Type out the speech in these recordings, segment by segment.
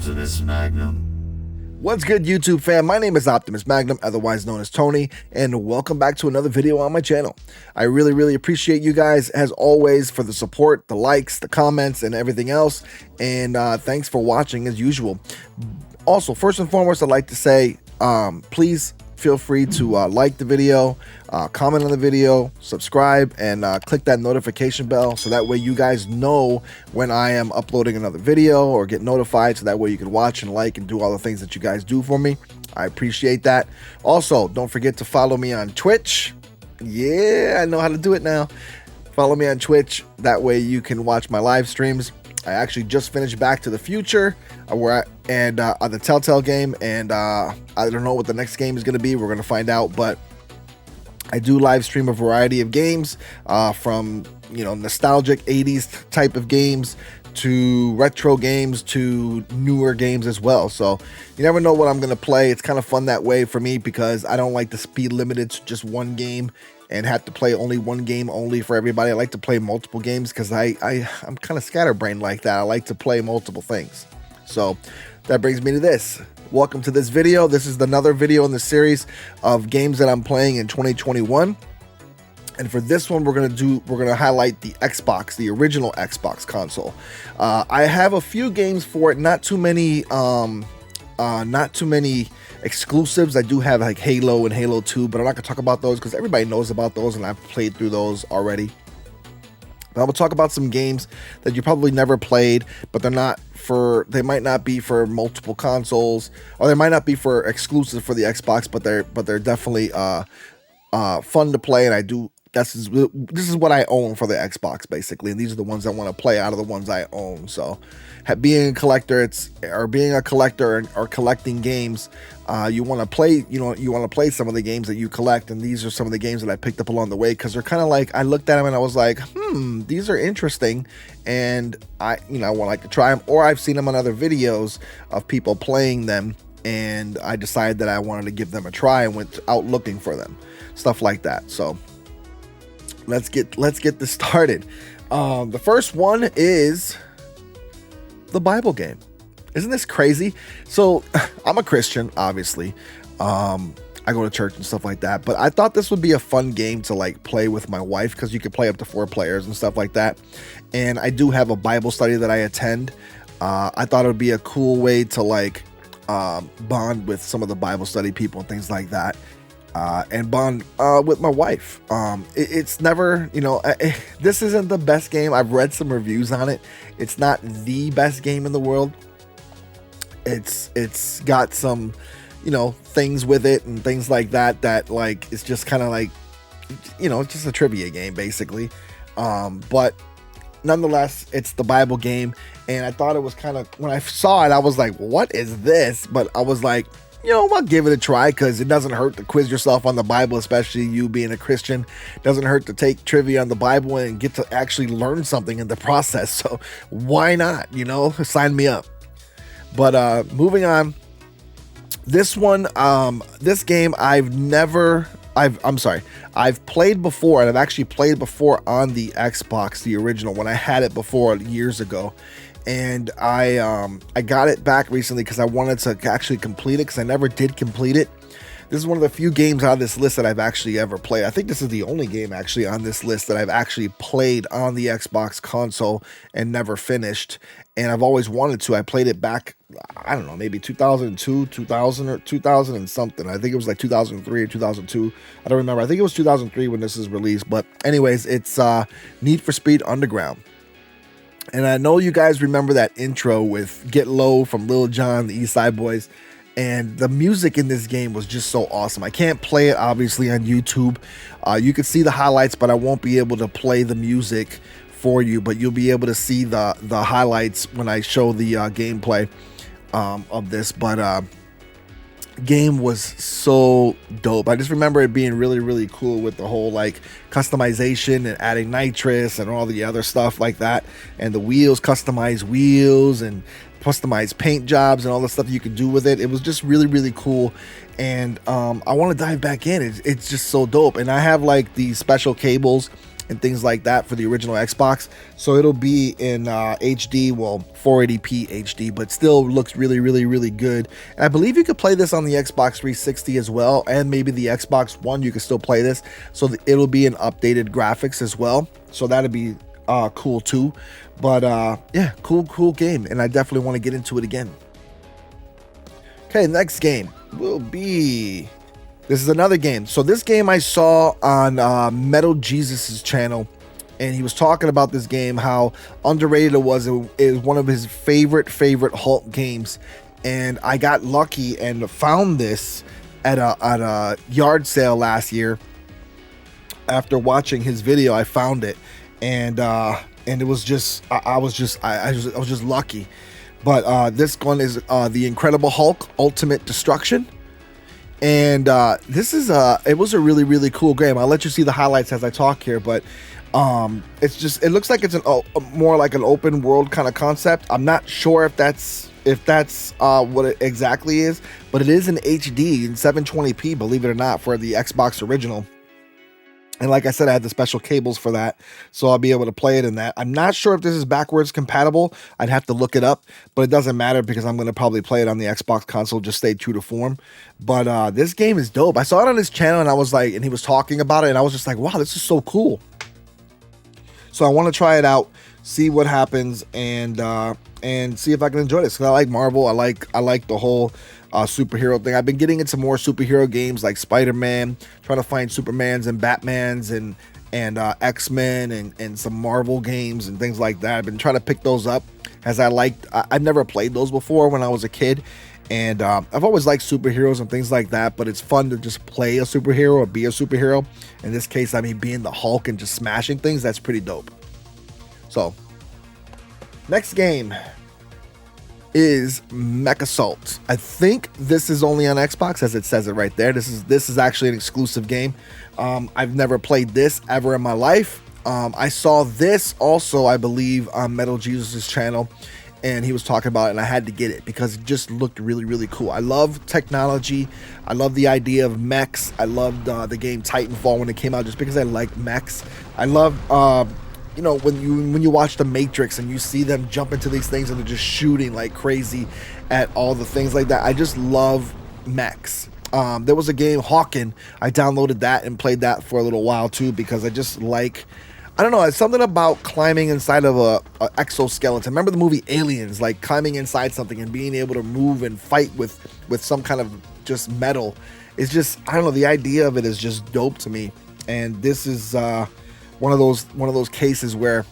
Optimus Magnum. What's good, YouTube fam? My name is Optimus Magnum, otherwise known as Tony, and welcome back to another video on my channel. I really appreciate you guys, as always, for the support, the likes, the comments, and everything else, and thanks for watching as usual. Also, first and foremost, I'd like to say, please feel free to like the video, comment on the video, subscribe, and click that notification bell so that way you guys know when I am uploading another video or get notified, so that way you can watch and like and do all the things that you guys do for me. I appreciate that. Also, don't forget to follow me on Twitch. Yeah, I know how to do it now. Follow me on Twitch. That way you can watch my live streams. I actually just finished Back to the Future on the Telltale game, and I don't know what the next game is going to be. We're going to find out, but I do live stream a variety of games, from nostalgic 80s type of games to retro games to newer games as well. So you never know what I'm going to play. It's kind of fun that way for me because I don't like to be limited to just one game and have to play only one game only for everybody. I like to play multiple games because I'm kind of scatterbrained like that. I like to play multiple things. So that brings me to this. Welcome to this video. This is another video in the series of games that I'm playing in 2021. And for this one, we're gonna highlight the Xbox, the original Xbox console. I have a few games for it, not too many exclusives. I do have like Halo and Halo 2, but I'm not gonna talk about those because everybody knows about those and I've played through those already. But I will talk about some games that you probably never played, but they might not be for multiple consoles, or they might not be for exclusive for the Xbox, but they're definitely fun to play. And this is what I own for the Xbox basically, and these are the ones I want to play out of the ones I own. So being a collector, or collecting games, you want to play some of the games that you collect, and these are some of the games that I picked up along the way because they're kind of like, I looked at them and I was like, these are interesting, and I want to try them, or I've seen them on other videos of people playing them, and I decided that I wanted to give them a try and went out looking for them, stuff like that. So let's get this started. The first one is the Bible game. Isn't this crazy? So I'm a Christian, obviously. I go to church and stuff like that, but I thought this would be a fun game to like play with my wife because you could play up to 4 players and stuff like that. And I do have a Bible study that I attend. I thought it would be a cool way to like bond with some of the Bible study people and things like that. And bond with my wife. It's never, this isn't the best game. I've read some reviews on it. It's not the best game in the world. It's got some, things with it and things like that like, it's just kind of like, it's just a trivia game basically. But nonetheless, it's the Bible game. And I thought it was kind of, when I saw it, I was like, what is this? But I was like, I'll give it a try because it doesn't hurt to quiz yourself on the Bible, especially you being a Christian. It doesn't hurt to take trivia on the Bible and get to actually learn something in the process. So why not? Sign me up. But moving on, this one, this game I've played before, and I've actually played before on the Xbox, the original, when I had it before years ago. And I got it back recently because I wanted to actually complete it because I never did complete it. This is one of the few games on this list that I've actually ever played. I think this is the only game actually on this list that I've actually played on the Xbox console and never finished. And I've always wanted to. I played it back, I don't know, maybe 2002, 2000 or 2000 and something. I think it was like 2003 or 2002. I don't remember. I think it was 2003 when this is released. But anyways, it's Need for Speed Underground. And I know you guys remember that intro with Get Low from Lil Jon, the East Side Boys. And the music in this game was just so awesome. I can't play it, obviously, on YouTube. You can see the highlights, but I won't be able to play the music for you. But you'll be able to see the highlights when I show the gameplay of this. But game was so dope. I just remember it being really cool with the whole like customization and adding nitrous and all the other stuff like that, and the wheels, customized wheels and customized paint jobs and all the stuff you could do with it. It was just really cool, and I want to dive back in. It's just so dope. And I have like these special cables and things like that for the original Xbox. So it'll be in HD, well, 480p HD, but still looks really, really, really good. And I believe you could play this on the Xbox 360 as well, and maybe the Xbox One, you can still play this. So it'll be in updated graphics as well. So that'd be cool too. But yeah, cool game, and I definitely want to get into it again. Okay, next game will be, this is another game. So this game I saw on Metal Jesus's channel, and he was talking about this game, how underrated it was. It is one of his favorite Hulk games, and I got lucky and found this at a yard sale last year. After watching his video, I found it, and it was just I was just lucky. But this one is the Incredible Hulk Ultimate Destruction. And this is it was a really, really cool game. I'll let you see the highlights as I talk here, but it's just, it looks like it's more like an open world kind of concept. I'm not sure if that's what it exactly is, but it is in HD in 720p, believe it or not, for the Xbox original. And like I said, I had the special cables for that, so I'll be able to play it in that. I'm not sure if this is backwards compatible. I'd have to look it up, but it doesn't matter because I'm going to probably play it on the Xbox console, just stay true to form. But this game is dope. I saw it on his channel, and I was like, and he was talking about it, and I was just like, wow, this is so cool. So I want to try it out, see what happens, and see if I can enjoy this. Because I like Marvel. I like the whole superhero thing. I've been getting into more superhero games like Spider-Man, trying to find Supermans and Batmans and X-Men and some Marvel games and things like that. I've been trying to pick those up, as I've never played those before when I was a kid, and I've always liked superheroes and things like that, but it's fun to just play a superhero or be a superhero. In this case, I mean, being the Hulk and just smashing things, that's pretty dope. So next game is Mech Assault. I think this is only on Xbox, as it says it right there. This is actually an exclusive game. I've never played this ever in my life. I saw this also, I believe, on Metal Jesus' channel, and he was talking about it, and I had to get it because it just looked really, really cool. I love technology. I love the idea of mechs. I loved the game Titanfall when it came out, just because I like mechs. I love you know, when you watch The Matrix and you see them jump into these things and they're just shooting like crazy at all the things like that. I just love mechs. There was a game, Hawken. I downloaded that and played that for a little while too, because I just like, I don't know, it's something about climbing inside of a exoskeleton. Remember the movie Aliens, like climbing inside something and being able to move and fight with some kind of just metal. It's just, I don't know, the idea of it is just dope to me. And this is one of those cases where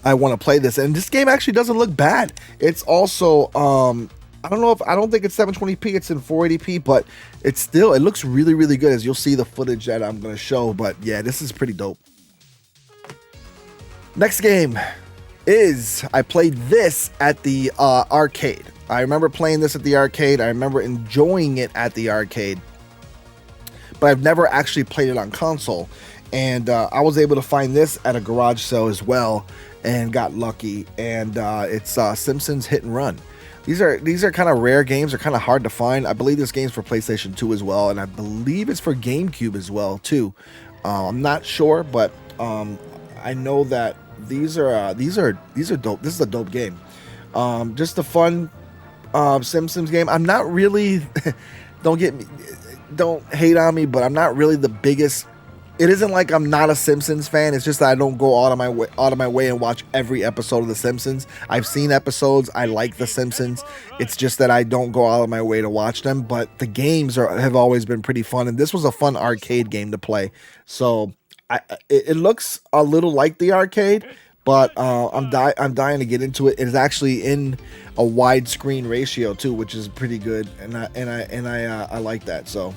I want to play this, and this game actually doesn't look bad. It's also I don't think it's 720p, it's in 480p, but it looks really, really good, as you'll see the footage that I'm going to show. But yeah, this is pretty dope. Next game is, I played this at the arcade. I remember playing this at the arcade. I remember enjoying it at the arcade, but I've never actually played it on console. And I was able to find this at a garage sale as well, and got lucky. And it's Simpsons Hit and Run. These are kind of rare games. They're kind of hard to find. I believe this game's for PlayStation 2 as well, and I believe it's for GameCube as well too. I'm not sure, but I know that these are dope. This is a dope game. Just a fun Simpsons game. I'm not really don't hate on me, but I'm not really the biggest. It isn't like I'm not a Simpsons fan. It's just that I don't go out of my way and watch every episode of The Simpsons. I've seen episodes. I like The Simpsons. It's just that I don't go out of my way to watch them. But the games have always been pretty fun, and this was a fun arcade game to play. So it looks a little like the arcade, but I'm dying to get into it. It is actually in a widescreen ratio too, which is pretty good, and I like that. So.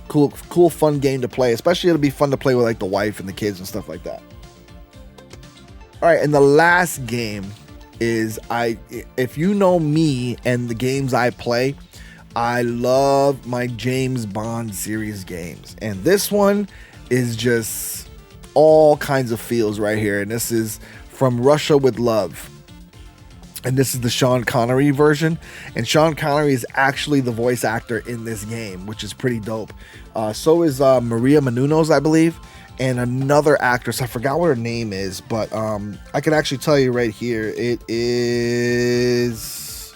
Cool, fun game to play. Especially it'll be fun to play with like the wife and the kids and stuff like that. All right, and the last game is, if you know me and the games I play, I love my James Bond series games, and this one is just all kinds of feels right here. And this is From Russia with Love. And this is the Sean Connery version. And Sean Connery is actually the voice actor in this game, which is pretty dope. So is Maria Menounos, I believe. and another actress. I forgot what her name is, but I can actually tell you right here. It is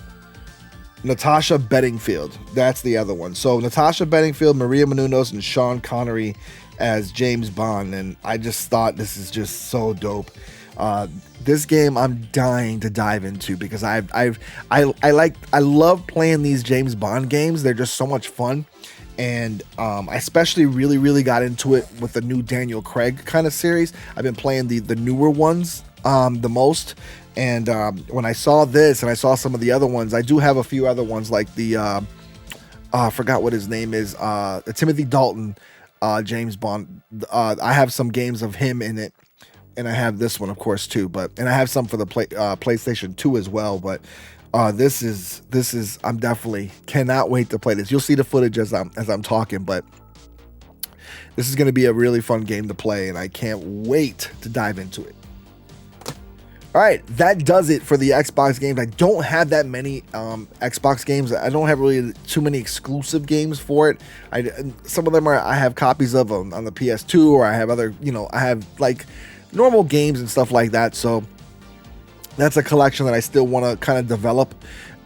Natasha Bedingfield. That's the other one. So Natasha Bedingfield, Maria Menounos, and Sean Connery as James Bond. And I just thought this is just so dope. This game I'm dying to dive into because I love playing these James Bond games. They're just so much fun. And I especially really got into it with the new Daniel Craig kind of series. I've been playing the newer ones the most. And when I saw this and I saw some of the other ones, I do have a few other ones like the I forgot what his name is, Timothy Dalton James Bond. I have some games of him in it, and I have this one of course too, and I have some for the PlayStation 2 as well. But this is I'm definitely cannot wait to play this. You'll see the footage as I'm talking, but this is going to be a really fun game to play, and I can't wait to dive into it. All right, that does it for the Xbox games. I don't have that many Xbox games. I don't have really too many exclusive games for it. Some of them I have copies of on the PS2, or I have other, I have like normal games and stuff like that. So that's a collection that I still want to kind of develop.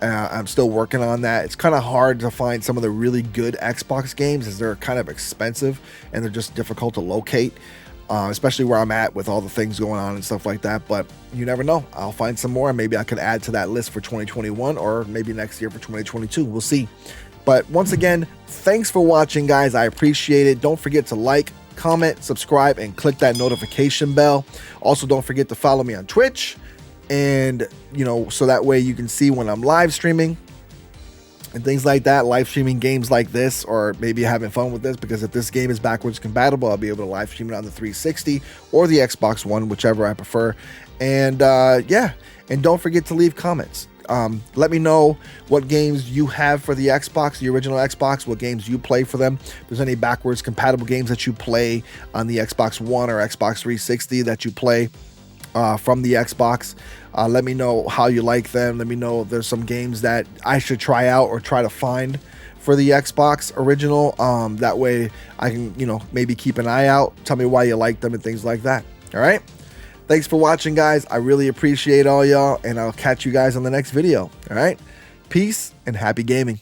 I'm still working on that. It's kind of hard to find some of the really good Xbox games as they're kind of expensive and they're just difficult to locate. Especially where I'm at with all the things going on and stuff like that. But you never know. I'll find some more and maybe I could add to that list for 2021 or maybe next year for 2022. We'll see. But once again, thanks for watching, guys. I appreciate it. Don't forget to like, comment, subscribe, and click that notification bell. Also, don't forget to follow me on Twitch, and so that way you can see when I'm live streaming and things like that, live streaming games like this, or maybe having fun with this, because if this game is backwards compatible, I'll be able to live stream it on the 360 or the Xbox One, whichever I prefer. And yeah, and don't forget to leave comments. Let me know what games you have for the Xbox, the original Xbox, what games you play for them. If there's any backwards compatible games that you play on the Xbox One or Xbox 360 that you play from the Xbox. Let me know how you like them. Let me know if there's some games that I should try out or try to find for the Xbox original. That way I can, maybe keep an eye out. Tell me why you like them and things like that. All right. Thanks for watching, guys. I really appreciate all y'all, and I'll catch you guys on the next video. All right. Peace and happy gaming.